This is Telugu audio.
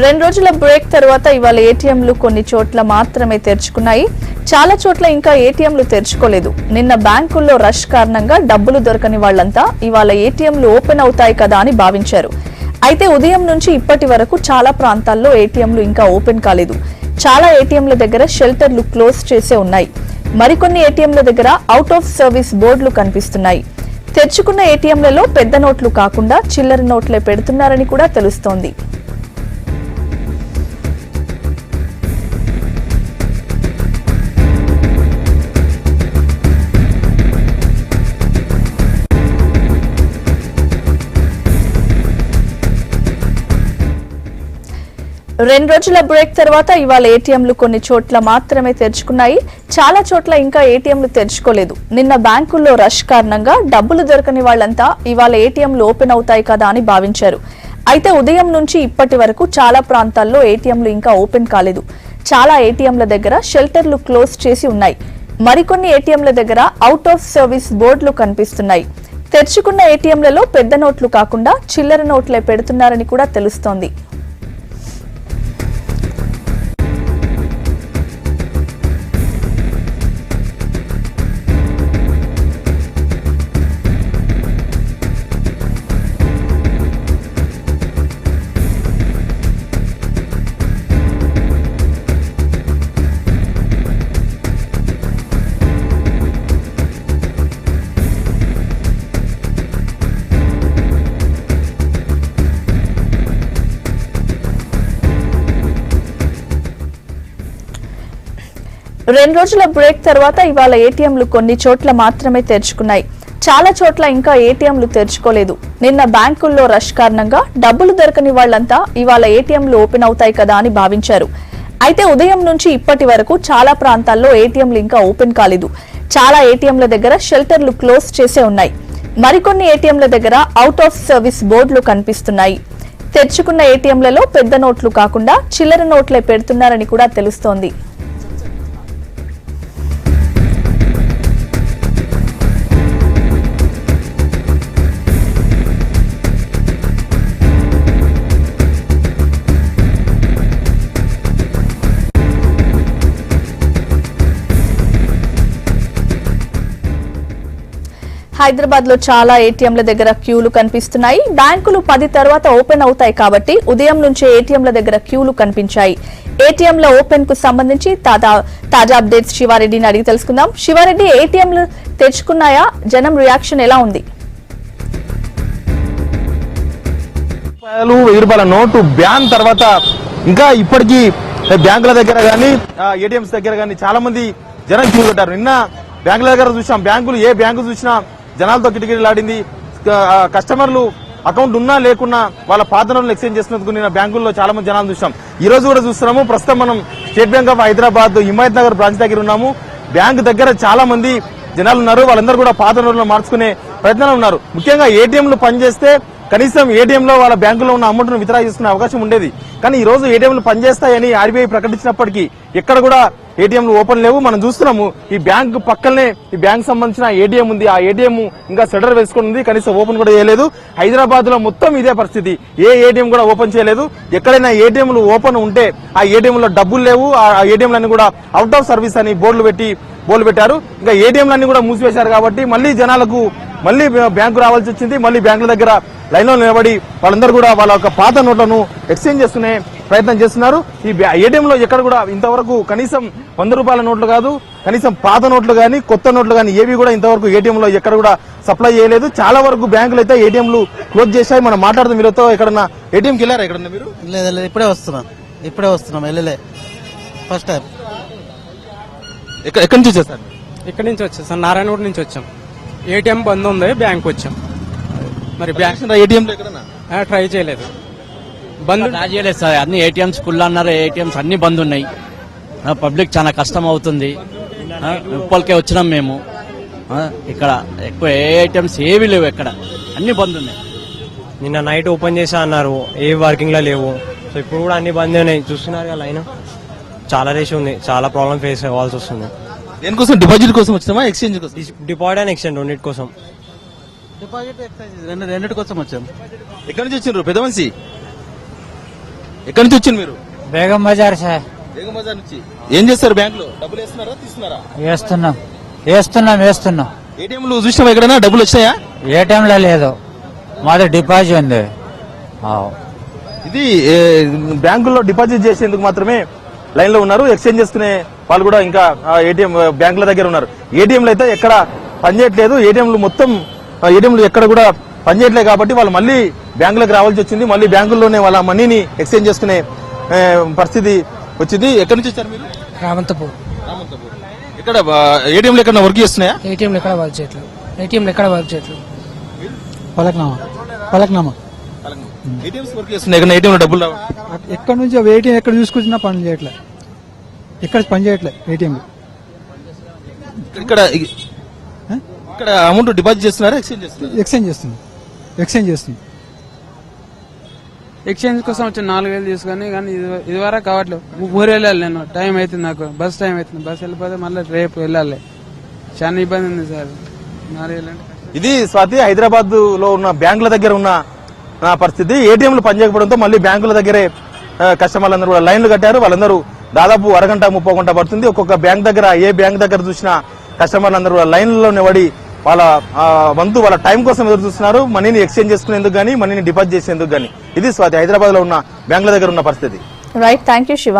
2 రోజుల బ్రేక్ తర్వాత ఇవాళ ఏటీఎంలు కొన్ని చోట్ల మాత్రమే తెరుచుకున్నాయి. చాలా చోట్ల ఇంకా ఏటీఎంలు తెరుచుకోలేదు. నిన్న బ్యాంకుల్లో రష్ కారణంగా డబ్బులు దొరకని వాళ్లంతా ఇవాళ ఏటీఎంలు ఓపెన్ అవుతాయి కదా అని భావించారు. అయితే ఉదయం నుంచి ఇప్పటి వరకు చాలా ప్రాంతాల్లో ఏటీఎంలు ఇంకా ఓపెన్ కాలేదు. చాలా ఏటీఎంల దగ్గర షెల్టర్లు క్లోజ్ చేసే ఉన్నాయి. మరికొన్ని ఏటీఎంల దగ్గర అవుట్ ఆఫ్ సర్వీస్ బోర్డులు కనిపిస్తున్నాయి. తెరుచుకున్న ఏటీఎంలలో పెద్ద నోట్లు కాకుండా చిల్లర నోట్లే పెడుతున్నారని కూడా తెలుస్తోంది. రెండు రోజుల బ్రేక్ తర్వాత ఇవాళ ఏటీఎంలు కొన్ని చోట్ల మాత్రమే తెరుచుకున్నాయి. చాలా చోట్ల ఇంకా ఏటీఎంలు తెరుచుకోలేదు. నిన్న బ్యాంకుల్లో రష్ కారణంగా డబ్బులు దొరకని వాళ్లంతా ఇవాళ ఏటీఎంలు ఓపెన్ అవుతాయి కదా అని భావించారు. అయితే ఉదయం నుంచి ఇప్పటి వరకు చాలా ప్రాంతాల్లో ఏటీఎంలు ఇంకా ఓపెన్ కాలేదు. చాలా ఏటీఎంల దగ్గర షెల్టర్లు క్లోజ్ చేసి ఉన్నాయి. మరికొన్ని ఏటీఎంల దగ్గర అవుట్ ఆఫ్ సర్వీస్ బోర్డులు కనిపిస్తున్నాయి. తెరుచుకున్న ఏటీఎంలలో పెద్ద నోట్లు కాకుండా చిల్లర నోట్లే పెడుతున్నారని కూడా తెలుస్తోంది. రెండు రోజుల బ్రేక్ తర్వాత ఇవాళ ఏటీఎంలు కొన్ని చోట్ల మాత్రమే తెరుచుకున్నాయి. చాలా చోట్ల ఇంకా ఏటీఎంలు తెరుచుకోలేదు. నిన్న బ్యాంకుల్లో రష్ కారణంగా డబ్బులు దొరకని వాళ్లంతా ఇవాళ ఏటీఎంలు ఓపెన్ అవుతాయి కదా అని భావించారు. అయితే ఉదయం నుంచి ఇప్పటి వరకు చాలా ప్రాంతాల్లో ఏటీఎంలు ఇంకా ఓపెన్ కాలేదు. చాలా ఏటీఎంల దగ్గర షెల్టర్లు క్లోజ్ చేసే ఉన్నాయి. మరికొన్ని ఏటీఎంల దగ్గర అవుట్ ఆఫ్ సర్వీస్ బోర్డులు కనిపిస్తున్నాయి. తెరుచుకున్న ఏటీఎంలలో పెద్ద నోట్లు కాకుండా చిల్లర నోట్లే పెడుతున్నారని కూడా తెలుస్తోంది. హైదరాబాద్ లో చాలా ఏటీఎంల దగ్గర క్యూలు కనిపిస్తున్నాయి. బ్యాంకులు 10 తర్వాత ఓపెన్ అవుతాయి కాబట్టి ఉదయం నుంచే ఏటీఎంల దగ్గర క్యూలు కనిపించాయి. ఏటీఎంల ఓపెన్ కు సంబంధించి తాజా అప్డేట్స్ శివారెడ్డిని అడిగి తెలుసుకుందాం. శివారెడ్డి, ఏటీఎంలు తెరుచుకున్నాయా? జనం రియాక్షన్ ఎలా ఉంది? రూపాయల నోటు బ్యాన్ తర్వాత ఇంకా ఇప్పటికీ బ్యాంకుల దగ్గర గానీ ఏటీఎంస్ దగ్గర గానీ చాలా మంది జనం క్యూ పెట్టారు. నిన్న బ్యాంకుల దగ్గర చూసాం, ఏ బ్యాంకు చూసినా జనాలతో కిటకిటలాడింది. కస్టమర్లు అకౌంట్ ఉన్నా లేకున్నా వాళ్ళ పాత నోట్లు ఎక్స్చేంజ్ చేసినందుకు నిన్న బ్యాంకుల్లో చాలా మంది జనాలు చూసాం. ఈ రోజు కూడా చూస్తున్నాము. ప్రస్తుతం మనం state bank of Hyderabad Himayat Nagar branch దగ్గర ఉన్నాము. బ్యాంక్ దగ్గర చాలా మంది జనాలు ఉన్నారు. వాళ్ళందరూ కూడా పాత నోట్లను మార్చుకునే ప్రయత్నాలు ఉన్నారు. ముఖ్యంగా ఏటీఎంలు పనిచేస్తే కనీసం ఏటీఎంలో వాళ్ళ బ్యాంకులో ఉన్న అమౌంట్ ను విత్డ్రా చేసుకునే అవకాశం ఉండేది. కానీ ఈ రోజు ఏటీఎంలు పనిచేస్తాయని ఆర్బీఐ ప్రకటించినప్పటికీ ఎక్కడ కూడా ఏటీఎంలు ఓపెన్ లేవు. మనం చూస్తున్నాము ఈ బ్యాంక్ పక్కనే ఈ బ్యాంక్ సంబంధించిన ఏటీఎం ఉంది. ఆ ఏటీఎం ఇంకా షట్టర్ వేసుకుని ఉంది, కనీసం ఓపెన్ కూడా చేయలేదు. హైదరాబాద్ లో మొత్తం ఇదే పరిస్థితి. ఏ ఏటీఎం కూడా ఓపెన్ చేయలేదు. ఎక్కడైనా ఏటీఎంలు ఓపెన్ ఉంటే ఆ ఏటీఎంలో డబ్బులు లేవు. ఆ ఏటీఎంలన్నీ కూడా అవుట్ ఆఫ్ సర్వీస్ అని బోర్డులు పెట్టారు. ఇంకా ఏటీఎంలన్నీ కూడా మూసివేశారు కాబట్టి మళ్లీ జనాలకు బ్యాంకు రావాల్సి వచ్చింది. మళ్లీ బ్యాంకుల దగ్గర లైన్ లో నిలబడి వాళ్ళందరూ కూడా వాళ్ళ యొక్క పాత నోట్లను ఎక్స్చేంజ్ చేసుకునే ప్రయత్నం చేస్తున్నారు. ఈ ఏటీఎంలో ఎక్కడ కూడా ఇంతవరకు కనీసం 100 రూపాయల నోట్లు కాదు, కనీసం పాత నోట్లు గానీ కొత్త నోట్లు గానీ ఏవి కూడా ఇంతవరకు ఏటీఎంలో ఎక్కడ కూడా సప్లై చేయలేదు. చాలా వరకు బ్యాంకులు అయితే ఏటీఎంలు క్లోజ్ చేశాయి. మనం మాట్లాడుతున్న మీరుతో ఎక్కడన్నా ఏటీఎంకి వెళ్ళారా? ఎక్కడన్నా మీరు? లేదు, ఇప్పుడే వస్తున్నాం. వెళ్ళలే, ఫస్ట్ టైం. ఎక్కడి నుంచి వచ్చేసారు? ఇక్కడి నుంచి వచ్చేసాం, నారాయణగూడ నుంచి వచ్చాం. ఏటీఎం బంద్ ఉంది, బ్యాంక్ వచ్చాం. మరి ఏటీఎం ట్రై చేయలేదు, బంద్ చేయలేదు సార్. అన్ని ఏటీఎంస్ ఫుల్ అన్నారు. ఏటీఎంస్ అన్ని బంద్ ఉన్నాయి. పబ్లిక్ చాలా కష్టం అవుతుంది. ఉప్పల్కే వచ్చినాం మేము. ఇక్కడ ఎక్కువ ఏటీఎంస్ ఏవి లేవు, ఎక్కడ అన్ని బంద్ ఉన్నాయి. నిన్న నైట్ ఓపెన్ చేసా అన్నారు, ఏ వర్కింగ్ లో లేవు. సో ఇప్పుడు కూడా అన్ని బంద్ ఉన్నాయి. చూస్తున్నారు కదా లైన్ చాలా రేష్ ఉంది. చాలా ప్రాబ్లం ఫేస్ అవ్వాల్సి వస్తుంది. దేనికోసం? డిపాజిట్ కోసం వచ్చామా, ఎక్స్చేంజ్ కోసం? డిపాజిట్ అండ్ ఎక్స్చేంజ్ రెండింటి కోసం. డిపాజిట్ ఎక్స్చేంజ్ రెండింటి కోసం వచ్చాం. ఎక్కడి నుంచి వచ్చిండ్రు? పెద్ద మనిషి ఎక్కడి నుంచి వచ్చింది మీరు? బేగం బజార్ సార్ బేగం బజార్ నుంచి. ఏం చేస్తారు బ్యాంక్ లో? డబ్బులు వేస్తున్నారా తీస్తున్నారా? వేస్తున్నాం ఏటీఎంలు చూసినావా ఎక్కడైనా డబ్బులు వచ్చాయా? ఏటీఎంలో లేదు, మాది డిపాజిట్ ఉంది. ఇది బ్యాంకుల్లో డిపాజిట్ చేసేందుకు మాత్రమే లైన్ లో ఉన్నారు. ఎక్స్చేంజ్ చేసుకునే వాళ్ళు కూడా ఇంకా ఏటీఎం బ్యాంకుల దగ్గర ఉన్నారు. ఏటీఎంలు అయితే ఎక్కడ పనిచేయట్లేదు. ఏటీఎంలు మొత్తం ఏటీఎంలు ఎక్కడ కూడా పనిచేయట్లేదు కాబట్టి వాళ్ళు మళ్ళీ బ్యాంకులకు రావాల్సి వచ్చింది. మళ్ళీ బ్యాంకుల్లోనే వాళ్ళ మనీని ఎక్స్చేంజ్ చేసుకునే పరిస్థితి వచ్చింది. ఎక్కడి నుంచి వచ్చారు మీరు? రామంతపూర్. ఇక్కడ ఏటీఎంలు ఎక్కడ వర్క్ చేస్తున్నాయా? ఏటీఎంలు ఎక్కడ వర్క్ చేయట్లేదు. పలక్నామా ఏటీఎంస్ వర్క్ చేస్తున్నాయి. ఎక్కడ ఏటీఎంలో డబ్బులు రావు. ఎక్కడ నుంచి ఏటీఎం ఎక్కడ చూసుకొచ్చినా పని చేయట్లే, ఇక్కడ పని చేయట్లే ఏటీఎంలు. ఇక్కడ ఇక్కడ అమౌంట్ డిపాజిట్ చేస్తున్నారా ఎక్స్చేంజ్ చేస్తున్నారా? ఎక్స్చేంజ్ చేస్తుంది. ఎక్స్చేంజ్ కోసం వచ్చి 4,000 తీసుకొని కానీ ఇది వరకు కావట్లేదు. ఊరు వెళ్ళాలి, నేను టైం అవుతుంది, నాకు బస్ టైం అవుతుంది. బస్ వెళ్ళిపోతే మళ్ళీ రేపు వెళ్ళాలి. చాలా ఇబ్బంది ఉంది సార్. 4,000 ఇది స్వాతి హైదరాబాద్ లో ఉన్న బ్యాంకుల దగ్గర ఉన్న పరిస్థితి. ఏటీఎంలు పనిచేయకపోవడంతో మళ్ళీ బ్యాంకుల దగ్గరే కస్టమర్లందరూ కూడా లైన్లు కట్టారు. వాళ్ళందరూ దాదాపు అరగంట 30 గంట పడుతుంది. ఒక్కొక్క బ్యాంక్ దగ్గర ఏ బ్యాంక్ దగ్గర చూసినా కస్టమర్లందరూ కూడా లైన్లోనే పడి వాళ్ళ వంతు వాళ్ళ టైం కోసం ఎదురు చూస్తున్నారు. మనీని ఎక్స్చేంజ్ చేసుకునేందుకు గానీ మనీని డిపాజిట్ చేసేందుకు గానీ. ఇది స్వాతి హైదరాబాద్ లో ఉన్న బ్యాంకుల దగ్గర ఉన్న పరిస్థితి. Right, thank you Shiva.